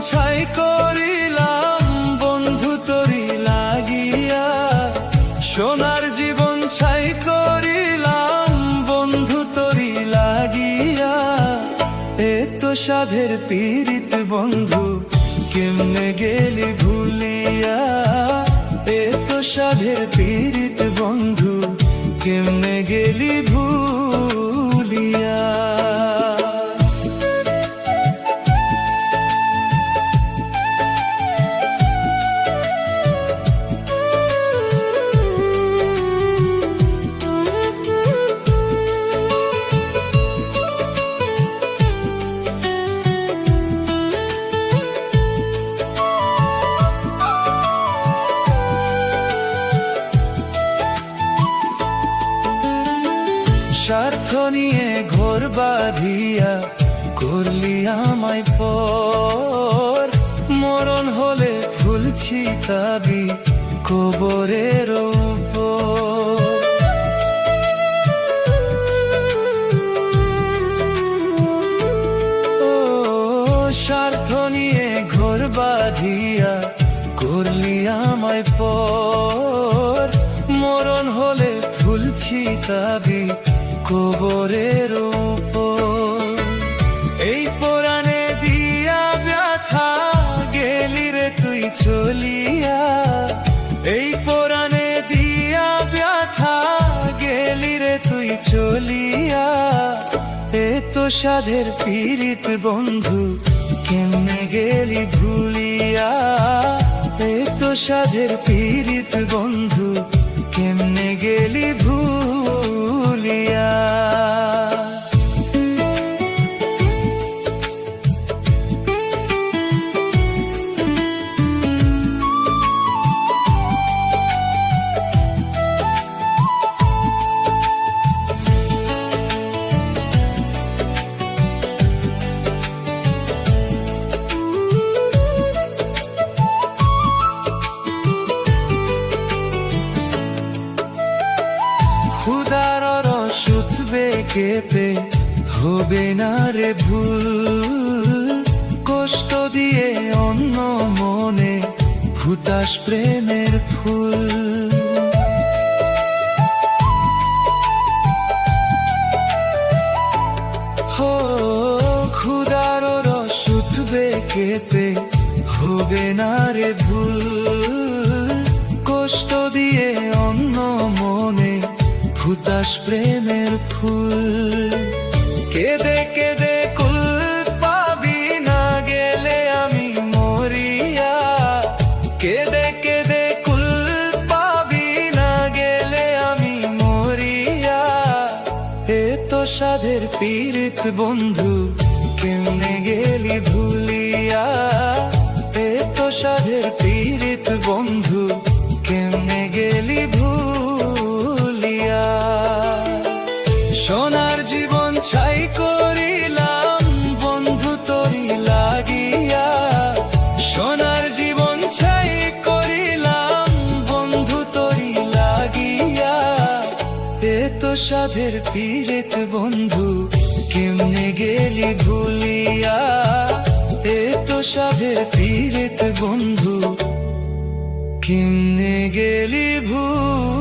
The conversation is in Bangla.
ছাই করিলাম বন্ধু তোরি লাগিয়া, সোনার জীবন ছাই করিলাম বন্ধু তোরি লাগিয়া। এত সাধের পীড়িত বন্ধু কেমনে গেলি ভুলিয়া, এত সাধের পীড়িত বন্ধু কেমনে গেলি ভুলিয়া। স্বার্থ নিয়ে ঘোর বাঁধিয়া করলি আমায় পর, মরণ হলে ফুলছি তাবি কবরের উপর। ও স্বার্থ নিয়ে ঘোর বাঁধিয়া করলি আমায় পর, মরণ হলে ফুলছি তাবি কবরের উপর। এই পরাণে দিয়া ব্যথা গেলি রে তুই চলিয়া, এই পরাণে দিয়া ব্যথা গেলি রে তুই চলিয়া। এত সাধের পীড়িত বন্ধু কেমনে গেলি ভুলিয়া, এত সাধের পীড়িত বন্ধু কেমনে গেলি ভুলিয়া। খুদার রসুত বেকেপে হবে না রে ভুল, কষ্ট দিয়ে অন্য মনে ফুটাস প্রেমের ফুল। হো খুদার রসুত বেকেপে হবে না রে ভুল, কষ্ট দিয়ে অন্য মনে ফুটাস প্রেমের ফুল। কেঁদে কেঁদে কুল পাবি না গেলে আমি মরিয়া, কেঁদে কেঁদে কুল পাবি না গেলে আমি মরিয়া। এত সাধের পীড়িত বন্ধু কেমনে গেলি ভুলিয়া, এত সাধের পীড়িত বন্ধু কেমনে গেলি ভুলিয়া। সোনার জীবন ছাই করিলাম বন্ধু তোরি লাগিয়া, সোনার জীবন ছাই করিলাম বন্ধু তোরি লাগিয়া। এত সাধের পীড়িত বন্ধু কেমনে গেলি ভুলিয়া, এত সাধের পীড়িত বন্ধু কেমনে গেলি ভুলিয়া।